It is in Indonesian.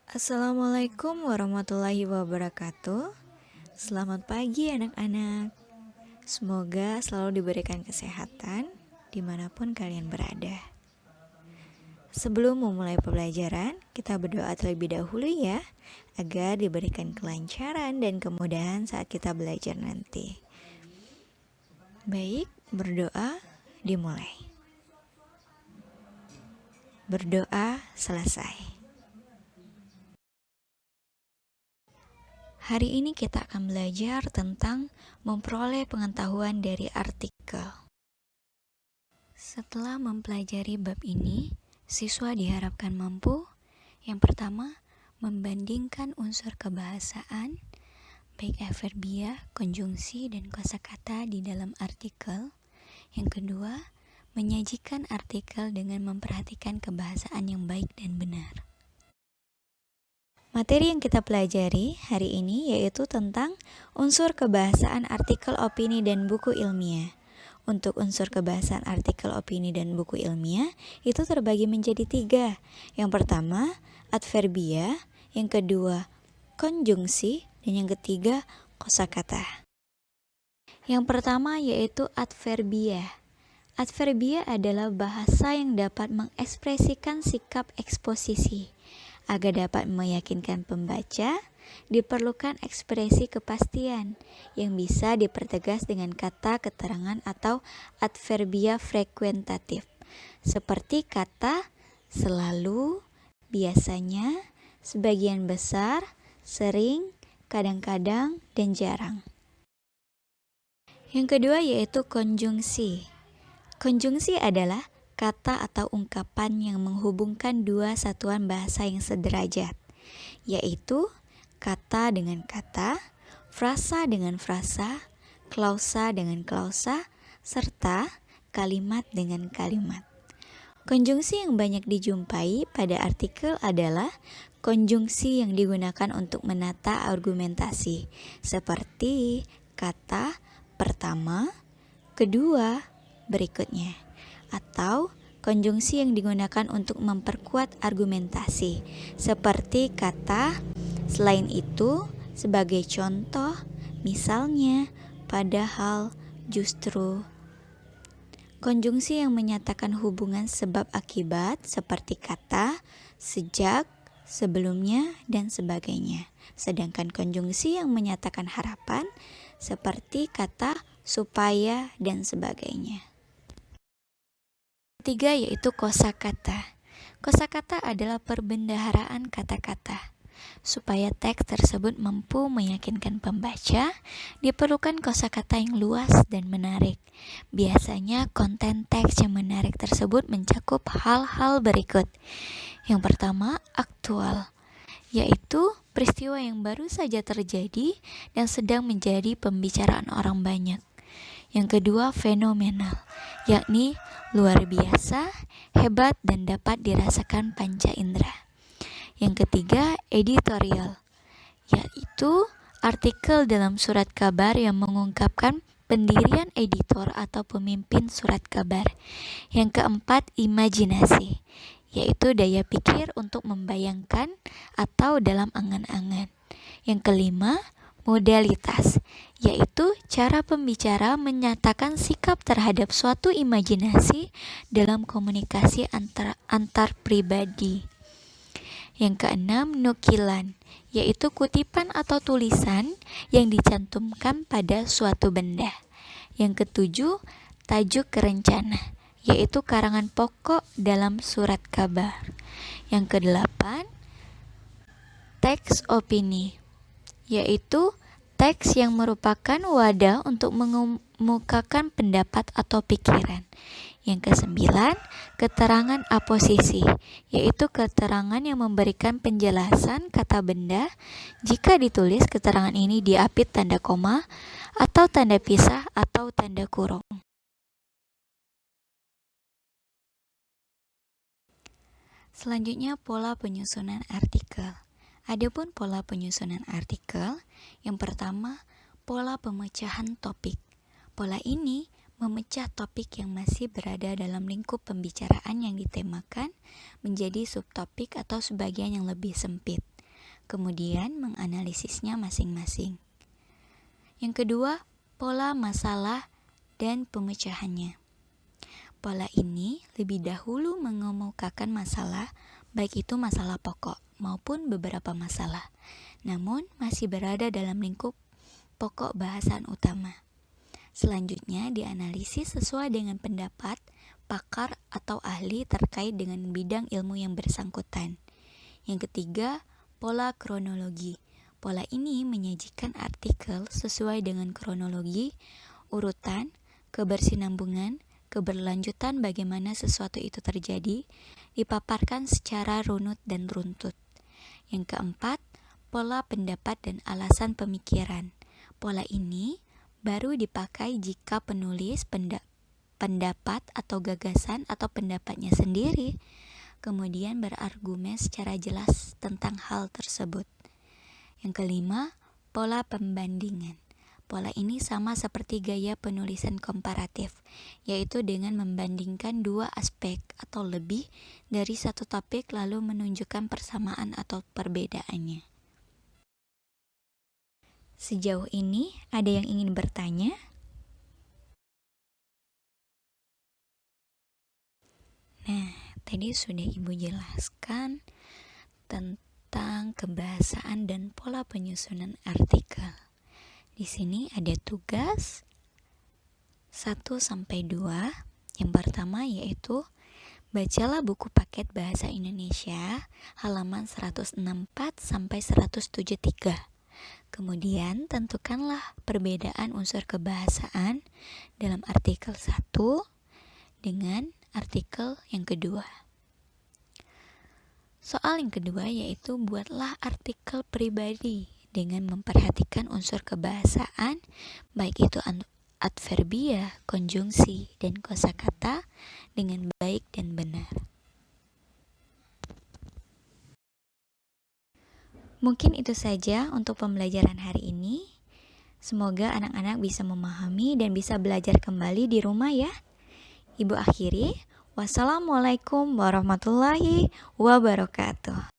Assalamualaikum warahmatullahi wabarakatuh. Selamat pagi anak-anak. Semoga selalu diberikan kesehatan dimanapun kalian berada. Sebelum memulai pembelajaran, kita berdoa terlebih dahulu ya, agar diberikan kelancaran dan kemudahan saat kita belajar nanti. Baik, berdoa dimulai. Berdoa selesai. Hari ini kita akan belajar tentang memperoleh pengetahuan dari artikel. Setelah mempelajari bab ini, siswa diharapkan mampu, yang pertama, membandingkan unsur kebahasaan, baik adverbia, konjungsi, dan kosakata di dalam artikel. Yang kedua, menyajikan artikel dengan memperhatikan kebahasaan yang baik dan benar. Materi yang kita pelajari hari ini yaitu tentang unsur kebahasaan artikel opini dan buku ilmiah. Untuk unsur kebahasaan artikel opini dan buku ilmiah itu terbagi menjadi 3. Yang pertama, adverbia, yang kedua, konjungsi, dan yang ketiga, kosakata. Yang pertama yaitu adverbia. Adverbia adalah bahasa yang dapat mengekspresikan sikap eksposisi. Agar dapat meyakinkan pembaca, diperlukan ekspresi kepastian yang bisa dipertegas dengan kata keterangan atau adverbia frekuentatif, seperti kata selalu, biasanya, sebagian besar, sering, kadang-kadang, dan jarang. Yang kedua yaitu konjungsi. Konjungsi adalah kata atau ungkapan yang menghubungkan dua satuan bahasa yang sederajat, yaitu kata dengan kata, frasa dengan frasa, klausa dengan klausa, serta kalimat dengan kalimat. Konjungsi yang banyak dijumpai pada artikel adalah konjungsi yang digunakan untuk menata argumentasi, seperti kata pertama, kedua, berikutnya, atau konjungsi yang digunakan untuk memperkuat argumentasi, seperti kata selain itu, sebagai contoh, misalnya, padahal, justru. Konjungsi yang menyatakan hubungan sebab akibat, seperti kata sejak, sebelumnya, dan sebagainya. Sedangkan konjungsi yang menyatakan harapan, seperti kata supaya, dan sebagainya. Ketiga yaitu kosakata. Kosakata adalah perbendaharaan kata-kata. Supaya teks tersebut mampu meyakinkan pembaca, diperlukan kosakata yang luas dan menarik. Biasanya konten teks yang menarik tersebut mencakup hal-hal berikut. Yang pertama, aktual, yaitu peristiwa yang baru saja terjadi dan sedang menjadi pembicaraan orang banyak. Yang kedua, fenomenal, yakni luar biasa, hebat, dan dapat dirasakan panca indera. Yang ketiga, editorial, yaitu artikel dalam surat kabar yang mengungkapkan pendirian editor atau pemimpin surat kabar. Yang keempat, imajinasi, yaitu daya pikir untuk membayangkan atau dalam angan-angan. Yang kelima, modalitas, yaitu cara pembicara menyatakan sikap terhadap suatu imajinasi dalam komunikasi antar pribadi. Yang keenam, nukilan, yaitu kutipan atau tulisan yang dicantumkan pada suatu benda. Yang ketujuh, tajuk rencana, yaitu karangan pokok dalam surat kabar. Yang kedelapan, teks opini, yaitu teks yang merupakan wadah untuk mengemukakan pendapat atau pikiran. Yang kesembilan, keterangan aposisi, yaitu keterangan yang memberikan penjelasan kata benda jika ditulis keterangan ini diapit tanda koma atau tanda pisah atau tanda kurung. Selanjutnya, pola penyusunan artikel. Adapun pola penyusunan artikel, yang pertama, pola pemecahan topik. Pola ini memecah topik yang masih berada dalam lingkup pembicaraan yang ditemakan menjadi subtopik atau sebagian yang lebih sempit. kemudian menganalisisnya masing-masing. Yang kedua, pola masalah dan pemecahannya. Pola ini lebih dahulu mengemukakan masalah, baik itu masalah pokok maupun beberapa masalah, namun masih berada dalam lingkup pokok bahasan utama. Selanjutnya dianalisis sesuai dengan pendapat pakar atau ahli terkait dengan bidang ilmu yang bersangkutan. Yang ketiga, pola kronologi. Pola ini menyajikan artikel sesuai dengan kronologi, urutan, kebersinambungan, keberlanjutan bagaimana sesuatu itu terjadi, dipaparkan secara runut dan runtut. Yang keempat, pola pendapat dan alasan pemikiran. Pola ini baru dipakai jika penulis pendapat atau gagasan atau pendapatnya sendiri, kemudian berargumen secara jelas tentang hal tersebut. Yang kelima, pola pembandingan. Pola ini sama seperti gaya penulisan komparatif, yaitu dengan membandingkan dua aspek atau lebih dari satu topik lalu menunjukkan persamaan atau perbedaannya. Sejauh ini, ada yang ingin bertanya? Nah, tadi sudah Ibu jelaskan tentang kebahasaan dan pola penyusunan artikel. Di sini ada tugas 1-2. Yang pertama yaitu bacalah buku paket bahasa Indonesia halaman 164-173. Kemudian tentukanlah perbedaan unsur kebahasaan dalam artikel 1 dengan artikel yang kedua. Soal yang kedua yaitu buatlah artikel pribadi dengan memperhatikan unsur kebahasaan, baik itu adverbia, konjungsi, dan kosakata dengan baik dan benar. Mungkin itu saja untuk pembelajaran hari ini. Semoga anak-anak bisa memahami dan bisa belajar kembali di rumah ya. Ibu akhiri, wassalamualaikum warahmatullahi wabarakatuh.